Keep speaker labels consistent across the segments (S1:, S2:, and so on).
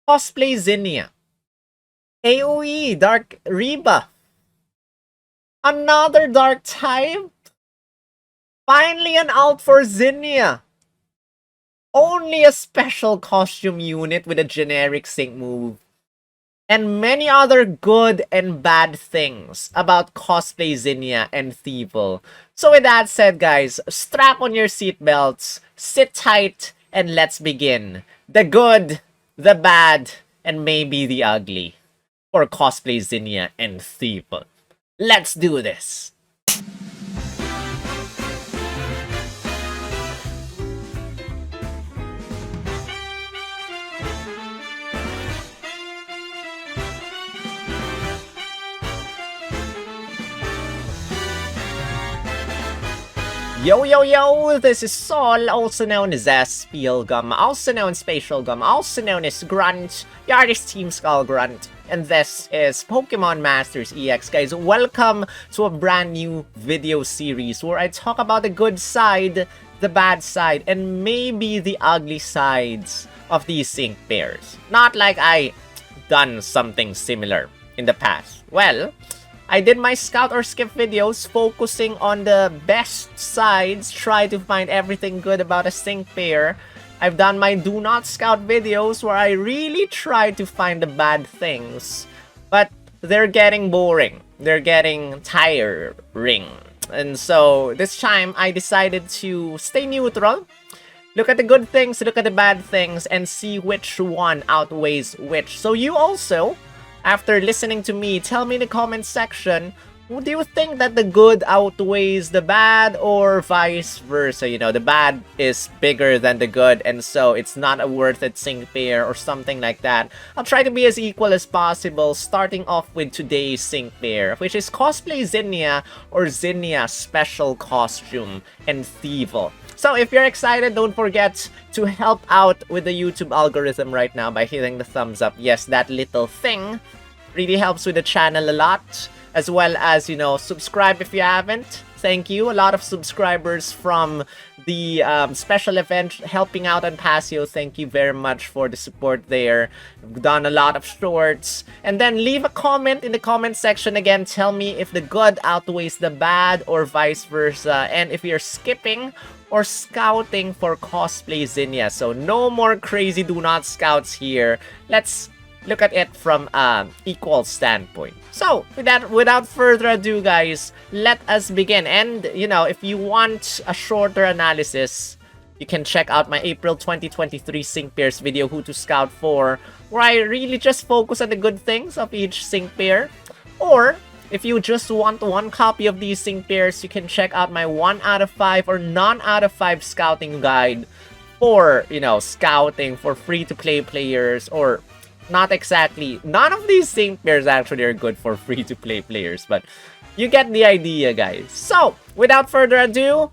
S1: Cosplay Zinnia, AoE Dark Rebuff, another dark type, finally an out for Zinnia, only a special costume unit with a generic sync move, and many other good and bad things about Cosplay Zinnia and Thievul. So with that said, guys, strap on your seatbelts, sit tight, and let's begin. The good, the bad, and maybe the ugly for Cosplay Zinnia and Thievul. Let's do this! Yo, yo, yo, this is Sol, also known as Spielgum, also known as Spatial Gum, also known as Grunt, the artist Team Skull Grunt, and this is Pokemon Masters EX. Guys, welcome to a brand new video series where I talk about the good side, the bad side, and maybe the ugly sides of these sync pairs. Not like I done something similar in the past. Well, I did my scout or skip videos focusing on the best sides, try to find everything good about a sync pair. I've done my do not scout videos where I really try to find the bad things, but they're getting boring. They're getting tiring. And so this time I decided to stay neutral, look at the good things, look at the bad things, and see which one outweighs which. So you also, after listening to me, tell me in the comment section, do you think that the good outweighs the bad or vice versa? You know, the bad is bigger than the good and so it's not a worth it sync pair or something like that. I'll try to be as equal as possible, starting off with today's sync pair, which is Cosplay Zinnia or Zinnia Special Costume and Thievul. So if you're excited, don't forget to help out with the YouTube algorithm right now by hitting the thumbs up. Yes, that little thing really helps with the channel a lot. As well as, you know, subscribe if you haven't. Thank you. A lot of subscribers from the special event helping out on Pasio. Thank you very much for the support there. We've done a lot of shorts. And then leave a comment in the comment section again. Tell me if the good outweighs the bad or vice versa. And if you're skipping or scouting for Cosplay Zinnia. So no more crazy do not scouts here. Let's look at it from an equal standpoint. So, without further ado, guys, let us begin. And, you know, if you want a shorter analysis, you can check out my April 2023 sync pairs video, Who to Scout For, where I really just focus on the good things of each sync pair. Or, if you just want one copy of these sync pairs, you can check out my 1 out of 5 or none out of 5 scouting guide for, you know, scouting for free-to-play players, or not exactly. None of these sync pairs actually are good for free-to-play players, but you get the idea, guys. So, without further ado,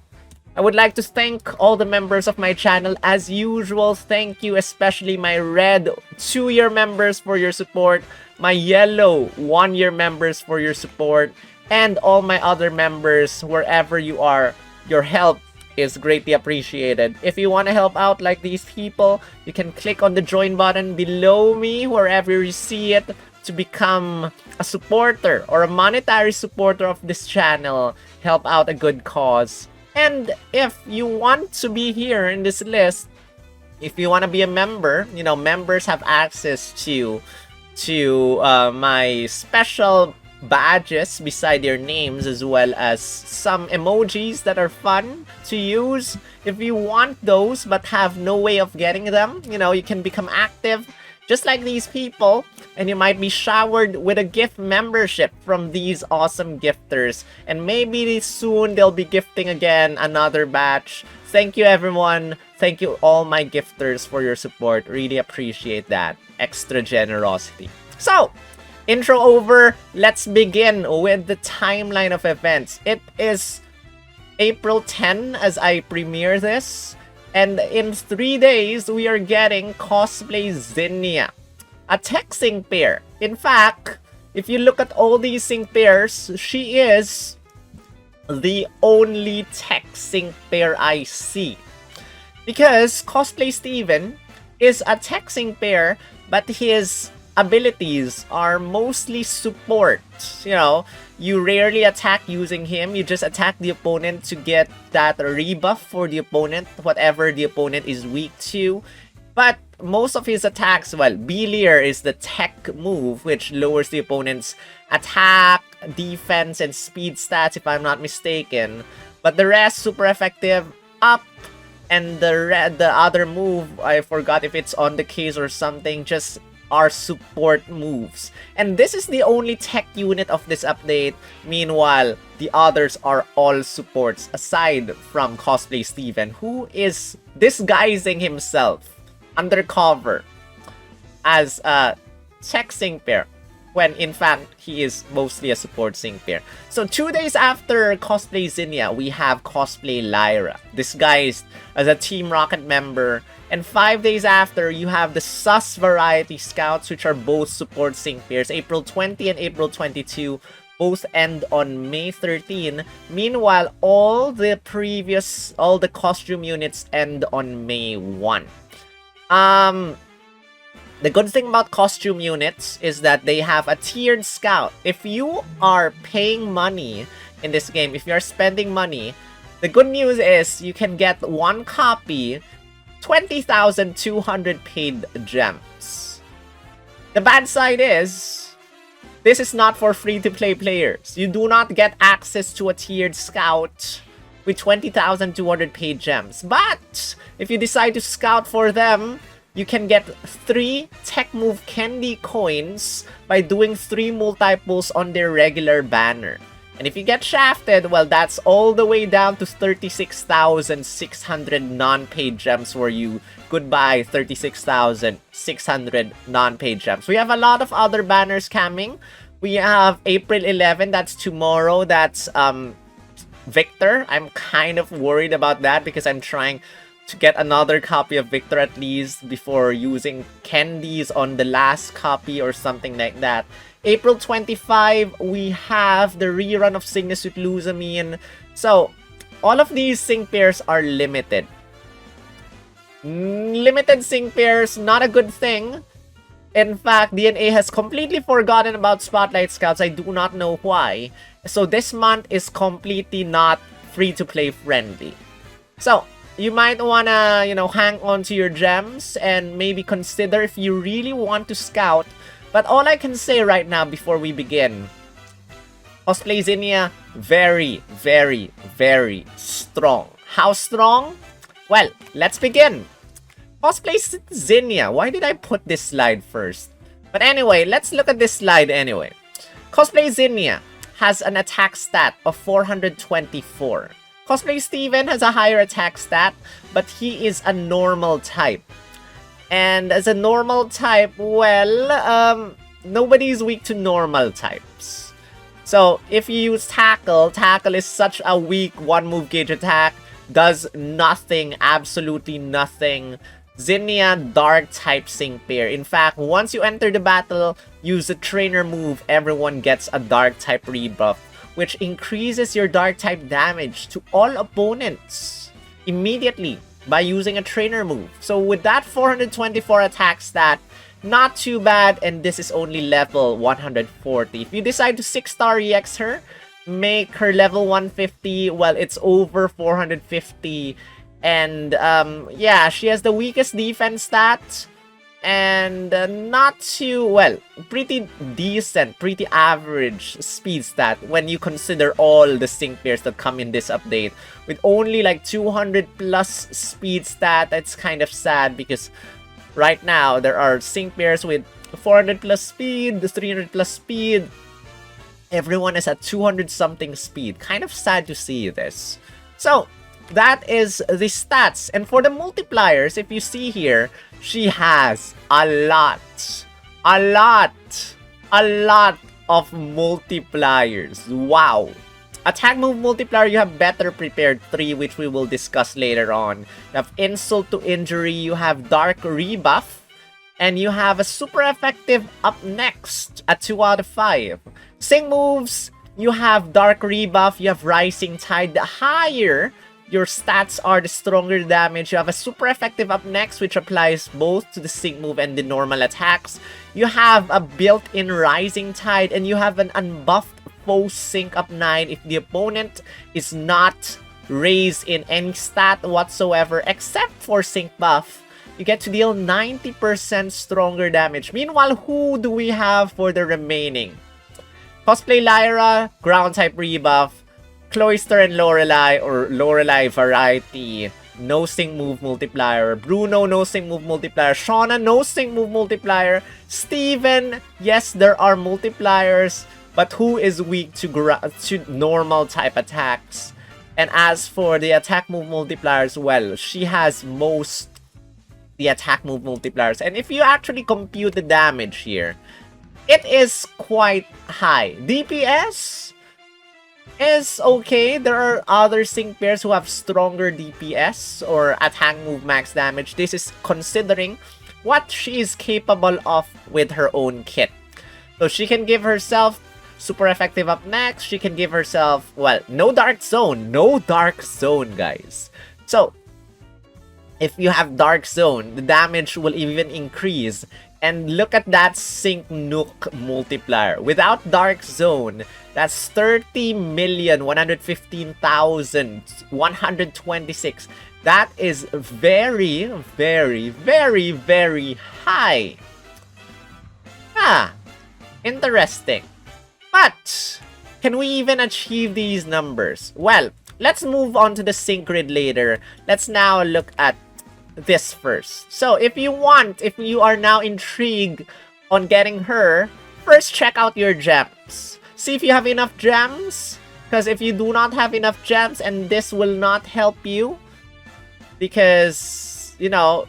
S1: I would like to thank all the members of my channel. As usual, thank you, especially my red 2-year members for your support, my yellow 1-year members for your support, and all my other members, wherever you are. Your help is greatly appreciated. If you want to help out like these people, you can click on the join button below me, wherever you see it, to become a supporter or a monetary supporter of this channel. Help out a good cause. And if you want to be here in this list, if you want to be a member, you know, members have access to my special badges beside their names, as well as some emojis that are fun to use. If you want those but have no way of getting them, you know, you can become active just like these people, and you might be showered with a gift membership from these awesome gifters, and maybe soon they'll be gifting again another batch. Thank you, everyone. Thank you all my gifters for your support. Really appreciate that extra generosity. So, intro over, let's begin with the timeline of events. It is April 10 as I premiere this, and in 3 days we are getting Cosplay Zinnia, a tech sync pair. In fact, if you look at all these sync pairs, she is the only tech sync pair I see. Because Cosplay Steven is a tech sync pair but his abilities are mostly support. You know, you rarely attack using him. You just attack the opponent to get that rebuff for the opponent, whatever the opponent is weak to. But most of his attacks, well, Belier is the tech move, which lowers the opponent's attack, defense, and speed stats, if I'm not mistaken. But the rest, super effective, up, and the other move, I forgot if it's on the case or something, just are support moves. And this is the only tech unit of this update. Meanwhile, the others are all supports, aside from Cosplay Steven, who is disguising himself undercover as a tech sync pair, when in fact he is mostly a support sync pair. So 2 days after Cosplay Zinnia, we have Cosplay Lyra, disguised as a Team Rocket member. And 5 days after, you have the Sus Variety Scouts, which are both support sync pairs. April 20 and April 22 both end on May 13. Meanwhile, all the costume units end on May 1. The good thing about costume units is that they have a tiered scout. If you are paying money in this game, if you're spending money, the good news is you can get one copy, 20,200 paid gems. The bad side is, this is not for free-to-play players. You do not get access to a tiered scout with 20,200 paid gems. But if you decide to scout for them, you can get 3 tech move candy coins by doing 3 multiples on their regular banner. And if you get shafted, well, that's all the way down to 36,600 non-paid gems for you. Goodbye, 36,600 non-paid gems. We have a lot of other banners coming. We have April 11, that's tomorrow. That's Victor. I'm kind of worried about that because I'm trying to get another copy of Victor at least before using candies on the last copy or something like that. April 25, we have the rerun of Cygnus with Luzamine. So, all of these sync pairs are limited. Limited sync pairs, not a good thing. In fact, DNA has completely forgotten about Spotlight Scouts. I do not know why. So, this month is completely not free-to-play friendly. So, you might wanna, hang on to your gems and maybe consider if you really want to scout. But all I can say right now before we begin, Cosplay Zinnia, very, very, very strong. How strong? Well, let's begin. Cosplay Zinnia. Why did I put this slide first? But anyway, let's look at this slide anyway. Cosplay Zinnia has an attack stat of 424. Cosplay Steven has a higher attack stat, but he is a normal type. And as a normal type, well, nobody's weak to normal types. So if you use Tackle, Tackle is such a weak one-move gauge attack, does nothing, absolutely nothing. Zinnia, Dark type sync pair. In fact, once you enter the battle, use the trainer move, everyone gets a Dark type rebuff, which increases your Dark type damage to all opponents immediately by using a trainer move. So with that 424 attack stat, not too bad, and this is only level 140. If you decide to 6-star EX her, make her level 150, well, it's over 450. And yeah, she has the weakest defense stat, and not too, well, pretty decent, pretty average speed stat when you consider all the sync pairs that come in this update. With only like 200 plus speed stat, it's kind of sad because right now there are sync pairs with 400 plus speed, 300 plus speed. Everyone is at 200 something speed. Kind of sad to see this. So, that is the stats. And for the multipliers, if you see here, she has a lot of multipliers. Wow. Attack move multiplier, you have Better Prepared 3, which we will discuss later on. You have Insult to Injury, you have Dark Rebuff, and you have a super effective Up Next at 2 out of 5. Sync moves, you have Dark Rebuff, you have Rising Tide. The higher Your stats are the stronger damage. You have a super effective up next, which applies both to the sync move and the normal attacks. You have a built-in rising tide, and you have an unbuffed foe sync up 9 if the opponent is not raised in any stat whatsoever except for sync buff. You get to deal 90% stronger damage. Meanwhile, who do we have for the remaining? Cosplay Lyra, ground type rebuff. Cloister and Lorelei, or Lorelei variety, no sync move multiplier. Bruno, no sync move multiplier. Shauna, no sync move multiplier. Steven, yes, there are multipliers, but who is weak to normal type attacks? And as for the attack move multipliers, well, she has most the attack move multipliers. And if you actually compute the damage here, it is quite high. DPS is okay. There are other sync pairs who have stronger DPS or attack move max damage. This is considering what she is capable of with her own kit. So she can give herself super effective up next. She can give herself, well, no dark zone. No dark zone, guys. So if you have dark zone, the damage will even increase. And look at that sync nuke multiplier. Without dark zone, that's 30,115,126. That is very, very, very, very high. Interesting. But can we even achieve these numbers? Well, let's move on to the sync grid later. Let's now look at this first. So if you are now intrigued on getting her, first check out your gems. See if you have enough gems, because if you do not have enough gems, and this will not help you, because, you know,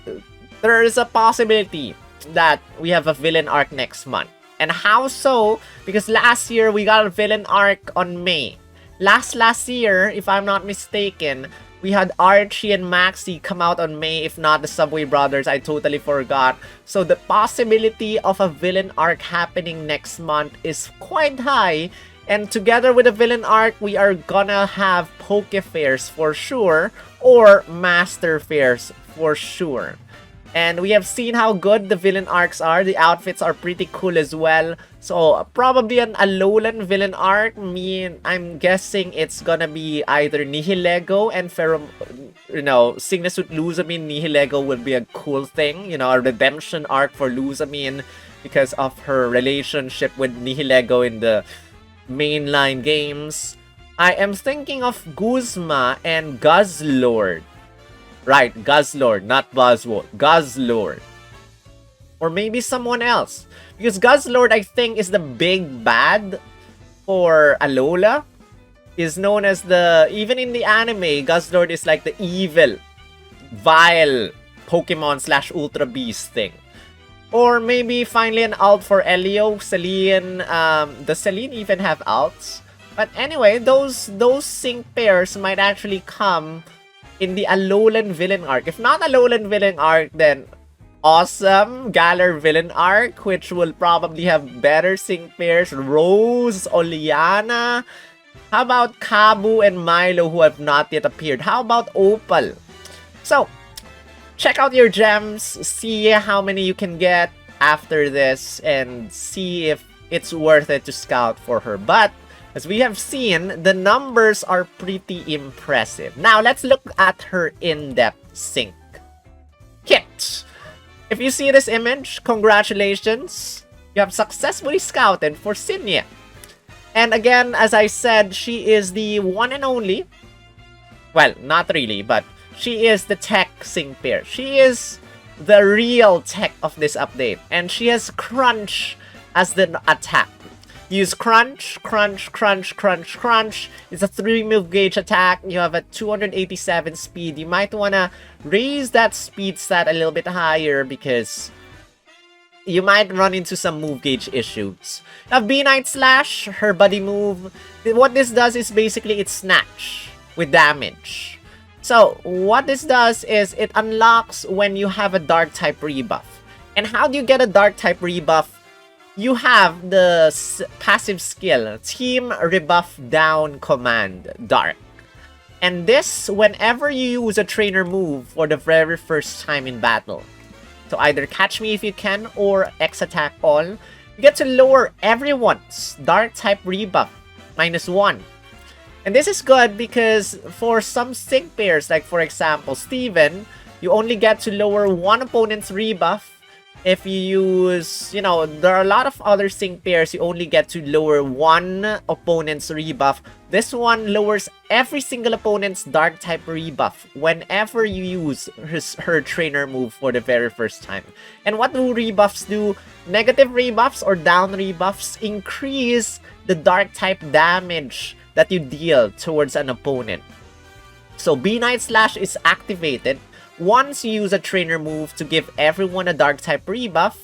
S1: there is a possibility that we have a villain arc next month. And how so? Because last year we got a villain arc on May. Last year, if I'm not mistaken, we had Archie and Maxie come out on May, if not the Subway Brothers. I totally forgot. So the possibility of a villain arc happening next month is quite high. And together with the villain arc, we are gonna have Poke Fairs for sure, or Master Fairs for sure. And we have seen how good the villain arcs are. The outfits are pretty cool as well. So probably an Alolan villain arc. I'm guessing it's gonna be either Nihilego and Signasuit Luzamine Nihilego will be a cool thing. You know, a redemption arc for Luzamine because of her relationship with Nihilego in the mainline games. I am thinking of Guzma and Guzzlord. Right, Guzzlord, not Buzzword. Guzzlord. Or maybe someone else. Because Guzzlord, I think, is the big bad for Alola. Is known as the... Even in the anime, Guzzlord is like the evil, vile Pokemon / Ultra Beast thing. Or maybe finally an alt for Elio, Celine. Does Celine even have alts? But anyway, those sync pairs might actually come in the Alolan villain arc. If not Alolan villain arc, then awesome Galar villain arc, which will probably have better sync pairs. Rose, Oleana. How about Kabu and Milo, who have not yet appeared? How about Opal? So, check out your gems, see how many you can get after this, and see if it's worth it to scout for her. But as we have seen, the numbers are pretty impressive. Now, let's look at her in-depth sync kit. If you see this image, congratulations. You have successfully scouted for Zinnia. And again, as I said, she is the one and only. Well, not really, but she is the tech sync pair. She is the real tech of this update. And she has Crunch as the attack. Use Crunch, Crunch, Crunch, Crunch, Crunch. It's a 3-move gauge attack. You have a 287 speed. You might want to raise that speed stat a little bit higher because you might run into some move gauge issues. Now, B-Night Slash, her buddy move. What this does is basically it's Snatch with damage. So, what this does is it unlocks when you have a Dark type rebuff. And how do you get a Dark type rebuff? You have the passive skill, Team Rebuff Down Command, Dark. And this whenever you use a trainer move for the very first time in battle. So either Catch Me If You Can or X Attack All. You get to lower everyone's Dark type rebuff -1. And this is good because for some sync pairs, like for example Steven, you only get to lower one opponent's rebuff. If you use, you know, there are a lot of other sync pairs, you only get to lower one opponent's rebuff. This one lowers every single opponent's dark type rebuff whenever you use her trainer move for the very first time. And what do rebuffs do? Negative rebuffs or down rebuffs increase the dark type damage that you deal towards an opponent. So B-Night Slash is activated once you use a trainer move to give everyone a dark type rebuff.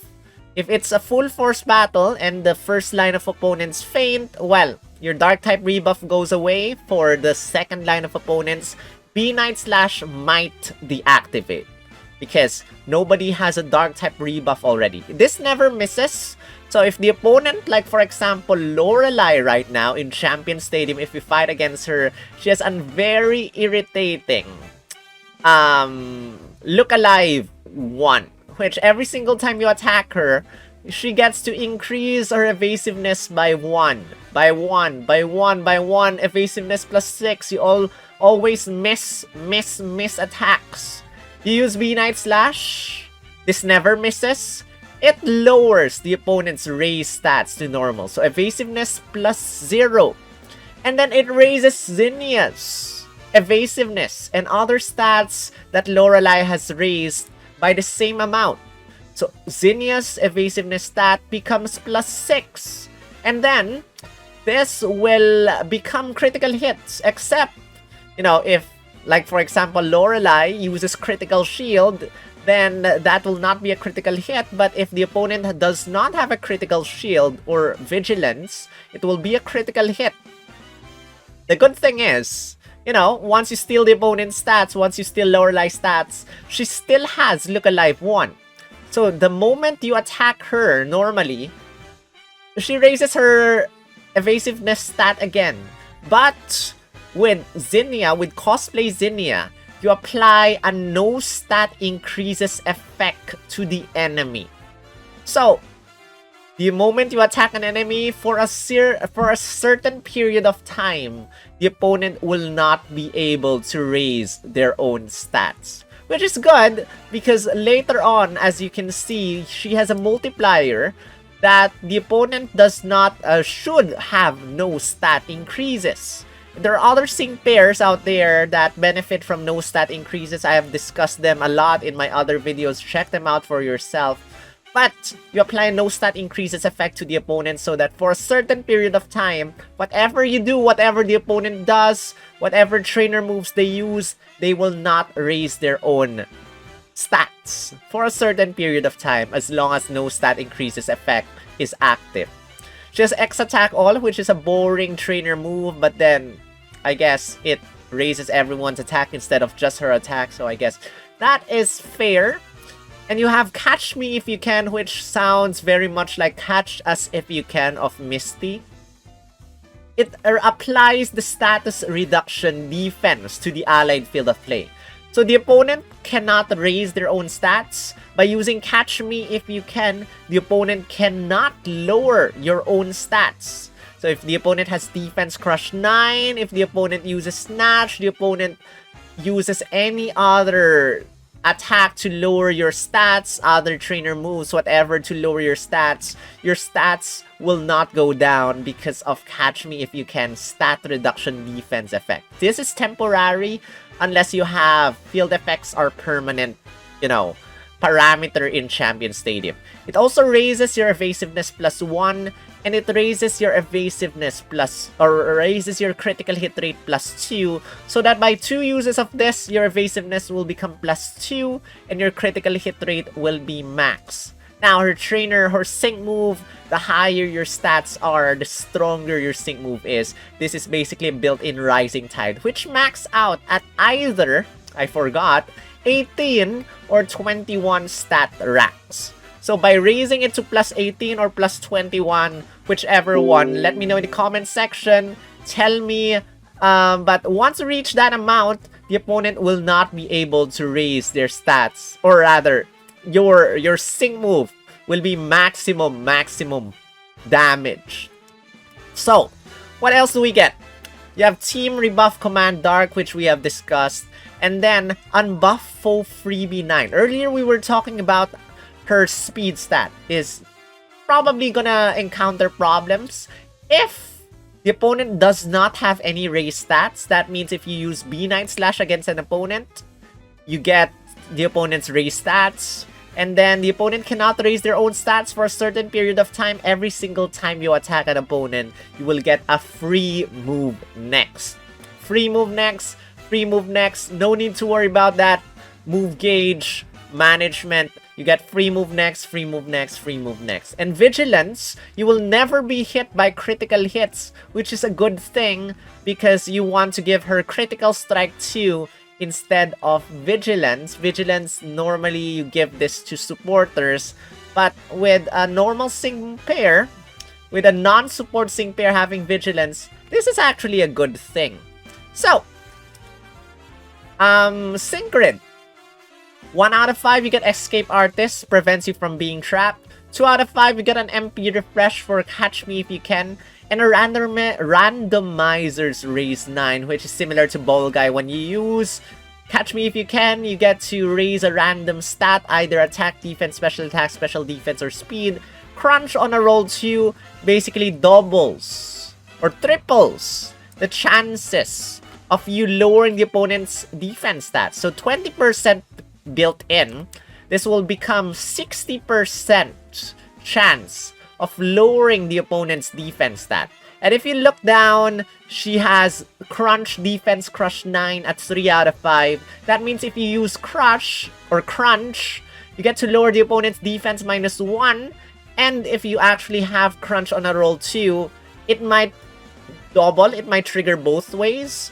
S1: If it's a full force battle and the first line of opponents faint, well, your dark type rebuff goes away. For the second line of opponents, B-Night Slash might deactivate because nobody has a dark type rebuff already. This never misses. So if the opponent, like for example Lorelei right now in Champion Stadium, if you fight against her, she has a very irritating Look Alive 1, which every single time you attack her, she gets to increase her evasiveness by 1, evasiveness +6. You always miss attacks. You use B-Night Slash, this never misses. It lowers the opponent's raise stats to normal, so evasiveness +0. And then it raises Zinnia's evasiveness and other stats that Lorelei has raised by the same amount. So Zinnia's evasiveness stat becomes +6. And then this will become critical hits, except, you know, if, like for example, Lorelei uses critical shield, then that will not be a critical hit. But if the opponent does not have a critical shield or vigilance, it will be a critical hit. The good thing is, you know, once you steal the opponent's stats, once you steal Lorelei's stats, she still has Look Alive 1. So the moment you attack her normally, she raises her evasiveness stat again. But with Zinnia, with Cosplay Zinnia, you apply a no stat increases effect to the enemy. So the moment you attack an enemy for a certain period of time, the opponent will not be able to raise their own stats. Which is good because later on, as you can see, she has a multiplier that the opponent does not, should have no stat increases. There are other sync pairs out there that benefit from no stat increases. I have discussed them a lot in my other videos. Check them out for yourself. But you apply no stat increases effect to the opponent so that for a certain period of time, whatever you do, whatever the opponent does, whatever trainer moves they use, they will not raise their own stats for a certain period of time as long as no stat increases effect is active. Just X Attack All, which is a boring trainer move, but then I guess it raises everyone's attack instead of just her attack, so I guess that is fair. And you have Catch Me If You Can, which sounds very much like Catch Us If You Can of Misty. It applies the status reduction defense to the allied field of play. So the opponent cannot raise their own stats. By using Catch Me If You Can, the opponent cannot lower your own stats. So if the opponent has Defense Crush 9, if the opponent uses Snatch, the opponent uses any other attack to lower your stats, other trainer moves, whatever to lower your stats will not go down because of Catch Me If You Can stat reduction defense effect. This is temporary unless you have field effects or permanent, you know, parameter in Champion Stadium. It also raises your evasiveness +1, and it raises your evasiveness raises your critical hit rate +2, so that by 2 uses of this, your evasiveness will become +2 and your critical hit rate will be max. Now, her sync move, the higher your stats are, the stronger your sync move is. This is basically a built-in Rising Tide, which max out at either, I forgot, 18 or 21 stat ranks. So by raising it to +18 or +21, whichever one, let me know in the comment section. Tell me But once you reach that amount, the opponent will not be able to raise their stats. Or rather, your sync move will be maximum damage. So, what else do we get? You have Team Rebuff Command Dark, which we have discussed. And then, Unbuff Foe Freebie 9. Earlier, we were talking about her speed stat is probably gonna encounter problems if the opponent does not have any raise stats. That means if you use B9 Slash against an opponent, you get the opponent's raise stats. And then the opponent cannot raise their own stats for a certain period of time. Every single time you attack an opponent, you will get a free move next. Free move next, free move next. No need to worry about that move gauge management. You get free move next, free move next, free move next. And Vigilance, you will never be hit by critical hits, which is a good thing because you want to give her Critical Strike 2 instead of Vigilance. Vigilance, normally you give this to supporters, but with a normal sync pair, with a non-support sync pair having Vigilance, this is actually a good thing. So, Sync Grid. 1 out of 5, you get Escape Artist, prevents you from being trapped. 2 out of 5, you get an MP Refresh for Catch Me If You Can. And a Randomizer's Raise 9, which is similar to Ball Guy. When you use Catch Me If You Can, you get to raise a random stat, either attack, defense, special attack, special defense, or speed. Crunch on a roll 2 basically doubles or triples the chances of you lowering the opponent's defense stats. So 20% built in, this will become 60% chance of lowering the opponent's defense stat. And if you look down, she has Crunch, Defense, Crush 9 at 3 out of 5. That means if you use Crush or Crunch, you get to lower the opponent's defense -1. And if you actually have Crunch on a roll 2, it might double, it might trigger both ways,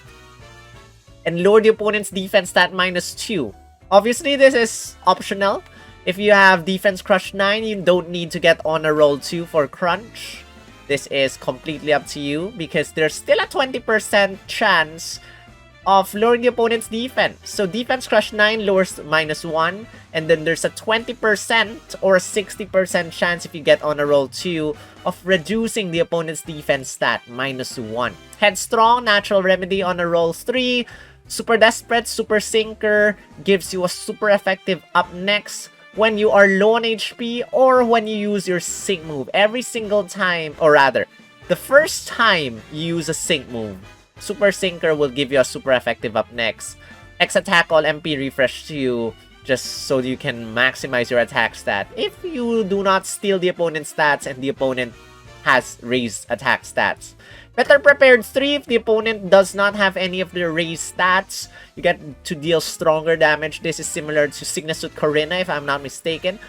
S1: and lower the opponent's defense stat -2. Obviously, this is optional. If you have Defense Crush 9, you don't need to get on a roll 2 for Crunch. This is completely up to you because there's still a 20% chance of lowering the opponent's defense. So Defense Crush 9 lowers -1, and then there's a 20% or a 60% chance if you get on a roll 2 of reducing the opponent's defense stat -1. Headstrong, Natural Remedy on a roll 3. Super Desperate, Super Sinker gives you a super effective up next when you are low on HP or when you use your sync move. Every single time, or rather, the first time you use a sync move, Super Sinker will give you a super effective up next. X Attack All MP Refresh to you just so you can maximize your attack stat if you do not steal the opponent's stats and the opponent has raised attack stats. Better Prepared 3, if the opponent does not have any of their raised stats, you get to deal stronger damage. This is similar to Signasuit Corina, if I'm not mistaken.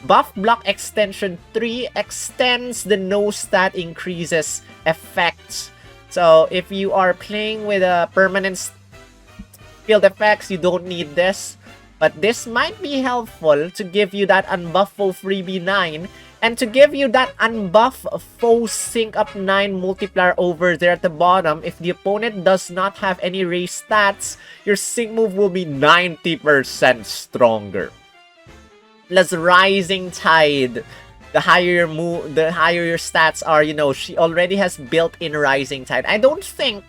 S1: Buff Block Extension 3 extends the no stat increases effect. So if you are playing with a permanent field effects, you don't need this. But this might be helpful to give you that unbuff foe freebie 9. And to give you that unbuff foe sync up 9 multiplier over there at the bottom, if the opponent does not have any raised stats, your sync move will be 90% stronger. Plus Rising Tide. The higher your stats are, you know, she already has built-in Rising Tide. I don't think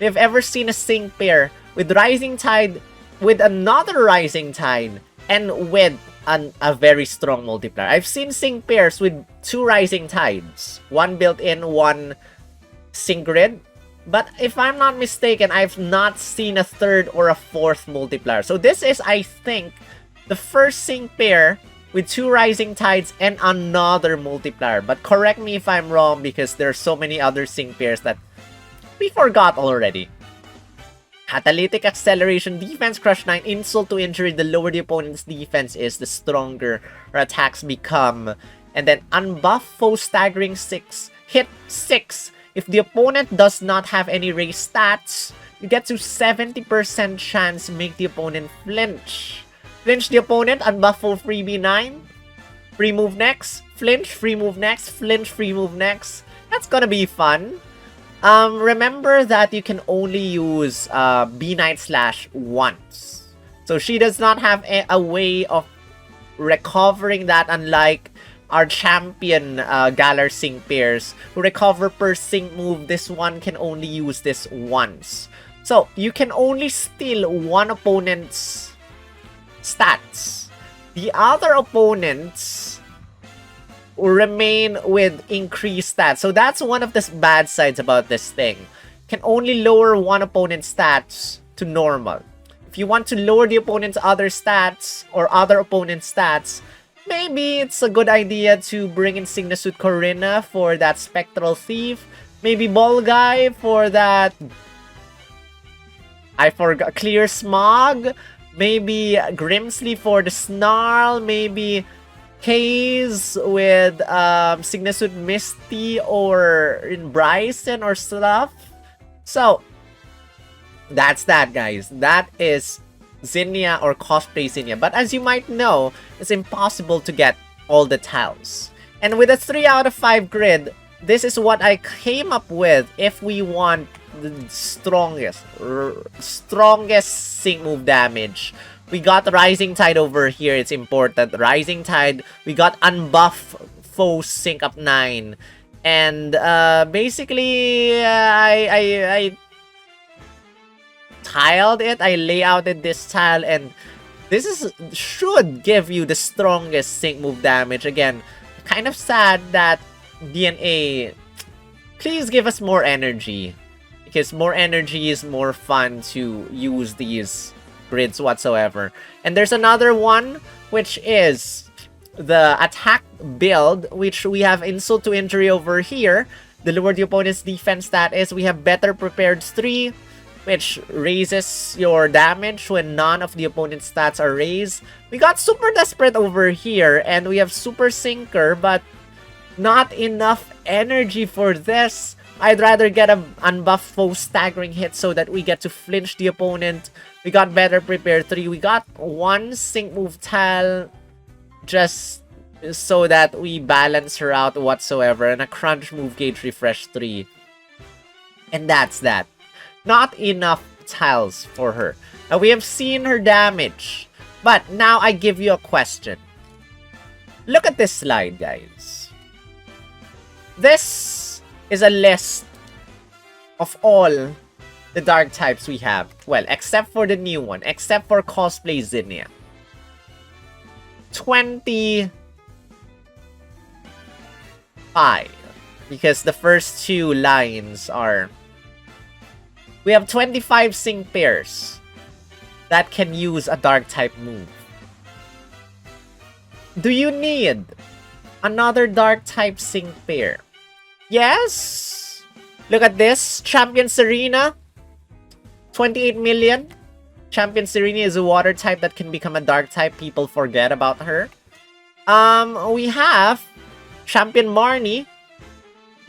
S1: we've ever seen a sync pair with Rising Tide, with another Rising Tide, and with a very strong multiplier. I've seen sync pairs with 2 Rising Tides. One built-in, one sync grid. But if I'm not mistaken, I've not seen a third or a fourth multiplier. So this is, I think, the first sync pair with 2 Rising Tides and another multiplier. But correct me if I'm wrong because there are so many other sync pairs that we forgot already. Catalytic Acceleration, Defense Crush 9, Insult to Injury. The lower the opponent's defense is, the stronger her attacks become. And then Unbuff Foe Staggering 6, Hit 6. If the opponent does not have any raised stats, you get to 70% chance to make the opponent flinch. Flinch the opponent, Unbuff Foe Freebie 9. Free move next, flinch, free move next, flinch, free move next. That's gonna be fun. Remember that you can only use B Knight Slash once. So she does not have a way of recovering that, unlike our champion Galar Sync pairs who recover per sync move. This one can only use this once. So you can only steal one opponent's stats. The other opponents remain with increased stats. So that's one of the bad sides about this thing. Can only lower one opponent's stats to normal. If you want to lower the opponent's other stats or other opponent's stats, maybe it's a good idea to bring in Signasuit Corinna for that Spectral Thief. Maybe Ball Guy for that... I forgot. Clear Smog. Maybe Grimsley for the Snarl. Maybe Kaze with Signasuit Misty or in Bryson or stuff. So, that's that, guys. That is Zinnia or Cosplay Zinnia. But as you might know, it's impossible to get all the tiles. And with a 3 out of 5 grid, this is what I came up with if we want the strongest sync move damage. We got Rising Tide over here. It's important. Rising Tide. We got Unbuff Foe Sync up 9. And basically, I tiled it. I layouted this tile, and this should give you the strongest sync move damage. Again, kind of sad that DNA, please give us more energy, because more energy is more fun to use these grids whatsoever. And there's another one, which is the attack build, which we have Insult to Injury over here. The lower the opponent's defense stat is, we have Better Prepared 3, which raises your damage when none of the opponent's stats are raised. We got Super Desperate over here, and we have Super Sinker, but not enough energy for this. I'd rather get an Unbuff Foe Staggering Hit so that we get to flinch the opponent. We got Better Prepare 3. We got one Sync Move tile just so that we balance her out whatsoever, and a Crunch Move Gauge Refresh 3. And that's that. Not enough tiles for her. Now, we have seen her damage, but now I give you a question. Look at this slide, guys. This is a list of all the dark types we have. Well, except for the new one, except for Cosplay Zinnia. 25. Because the first two lines are... We have 25 sync pairs that can use a dark type move. Do you need another dark type sync pair? Yes! Look at this. Champion Serena. 28 million. Champion Serena is a water type that can become a dark type. People forget about her. We have Champion Marnie,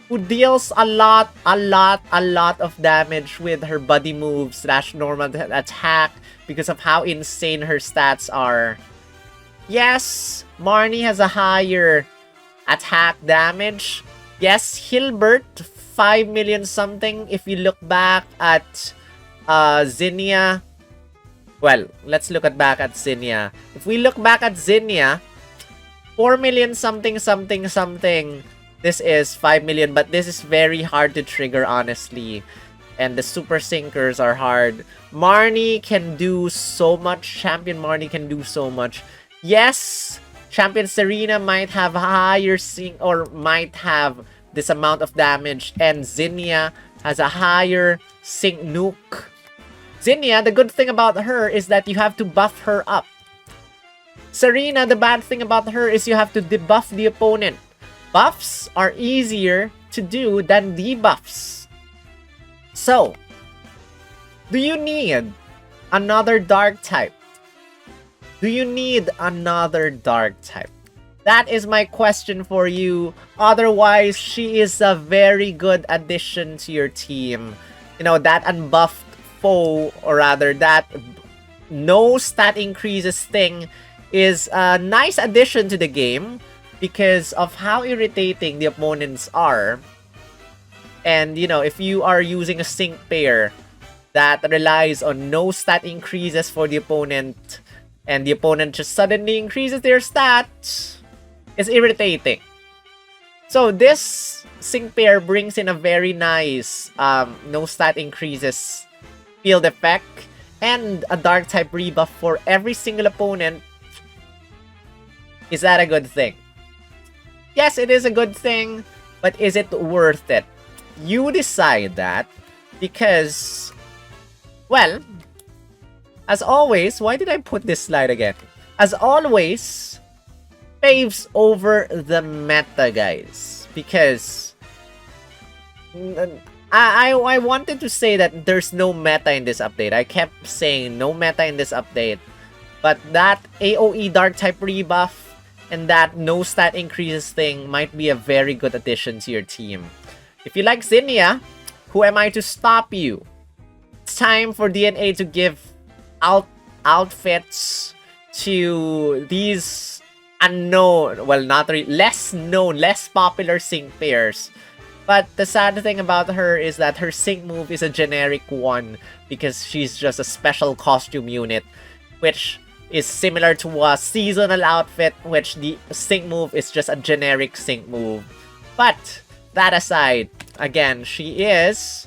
S1: who deals a lot of damage with her buddy move / normal attack because of how insane her stats are. Yes, Marnie has a higher attack damage. Yes, Hilbert, 5 million something. If you look back at Zinnia, well, let's look back at Zinnia. If we look back at Zinnia, 4 million something. This is 5 million, but this is very hard to trigger, honestly. And the super sinkers are hard. Marnie can do so much. Champion Marnie can do so much. Yes, Champion Serena might have higher sync, or might have this amount of damage. And Zinnia has a higher sync nuke. Zinnia, the good thing about her is that you have to buff her up. Serena, the bad thing about her is you have to debuff the opponent. Buffs are easier to do than debuffs. So, do you need another dark type? Do you need another dark type? That is my question for you. Otherwise, she is a very good addition to your team. You know, that unbuffed foe, or rather that no stat increases thing is a nice addition to the game, because of how irritating the opponents are. And, you know, if you are using a sync pair that relies on no stat increases for the opponent, and the opponent just suddenly increases their stats, it's irritating. So this sync pair brings in a very nice no stat increases field effect and a dark type rebuff for every single opponent. Is that a good thing? Yes, it is a good thing, but is it worth it? You decide that, because, well, as always, why did I put this slide again? As always, paves over the meta, guys, because I wanted to say that there's no meta in this update. I kept saying no meta in this update, but that AoE Dark type rebuff and that no stat increases thing might be a very good addition to your team. If you like Zinnia, who am I to stop you? It's time for DNA to give outfits to these unknown, well, not really, less known, less popular sync pairs. But the sad thing about her is that her sync move is a generic one, because she's just a special costume unit, which is similar to a seasonal outfit, which the sync move is just a generic sync move. But that aside, again, she is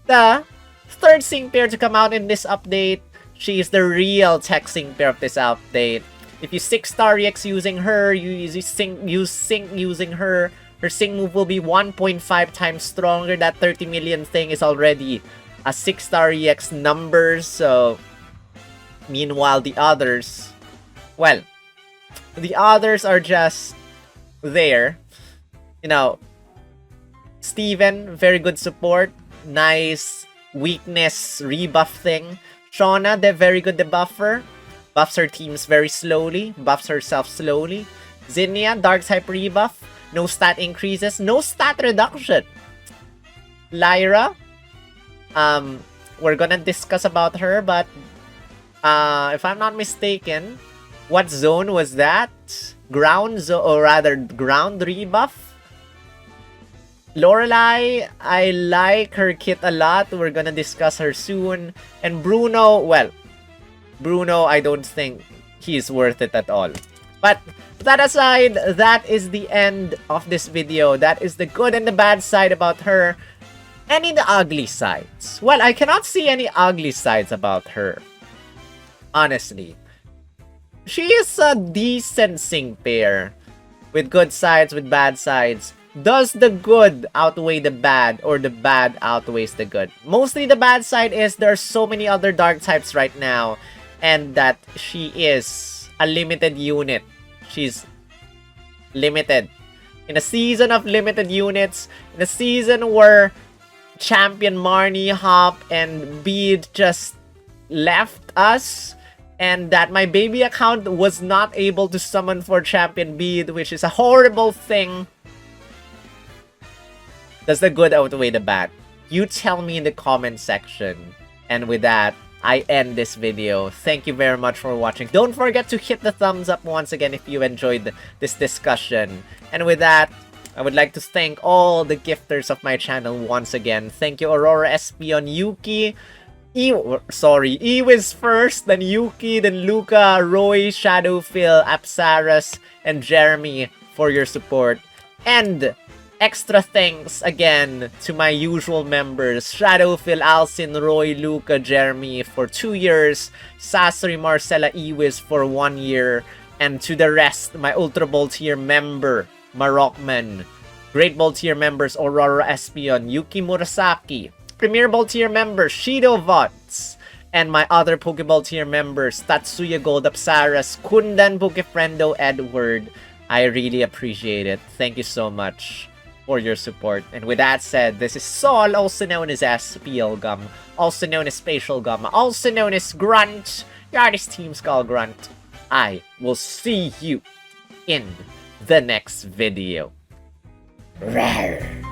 S1: the third sync pair to come out in this update. She is the real tech sync pair of this update. If you 6-star EX using her, you sync using her, her sync move will be 1.5 times stronger. That 30 million thing is already a 6-star EX number, so meanwhile the others, well, the others are just there. You know, Steven, very good support, nice weakness rebuff thing. Shauna, the very good debuffer, buffs her teams very slowly, buffs herself slowly. Zinnia, dark type rebuff, no stat increases, no stat reduction. Lyra, we're gonna discuss about her, but if I'm not mistaken, what zone was that? Ground zone, or rather ground rebuff? Lorelei, I like her kit a lot. We're gonna discuss her soon. And Bruno, well, Bruno, I don't think he's worth it at all. But that aside, that is the end of this video. That is the good and the bad side about her. Any the ugly sides? Well, I cannot see any ugly sides about her, honestly. She is a decent sync pair, with good sides, with bad sides. Does the good outweigh the bad, or the bad outweighs the good? Mostly the bad side is there are so many other dark types right now, and that she is a limited unit. She's limited. In a season of limited units, in a season where Champion Marnie, Hop, and Bede just left us, and that my baby account was not able to summon for Champion Bede, which is a horrible thing. Does the good outweigh the bad? You tell me in the comment section. And with that, I end this video. Thank you very much for watching. Don't forget to hit the thumbs up once again if you enjoyed this discussion. And with that, I would like to thank all the gifters of my channel once again. Thank you, Aurora Espion, Yuki, Ewiz first, then Yuki, then Luca, Roy, Shadowphil, Apsaras, and Jeremy for your support. And extra thanks again to my usual members, Shadowphil, Alcin, Roy, Luca, Jeremy for 2 years, Sasori, Marcella, Ewiz for 1 year, and to the rest, my Ultra Bowl tier member, Marokman, Great Bowl tier members, Aurora Espion, Yuki Murasaki, Premier Bowl tier members, Shido Vots, and my other Pokeball tier members, Tatsuya Gold, Apsaras, Kundan, Pokefriendo, Edward. I really appreciate it. Thank you so much for your support. And with that said, this is Sol, also known as SPL Gum, also known as Spatial Gum, also known as Grunt, your artist Team Skull Grunt. I will see you in the next video. Rawr.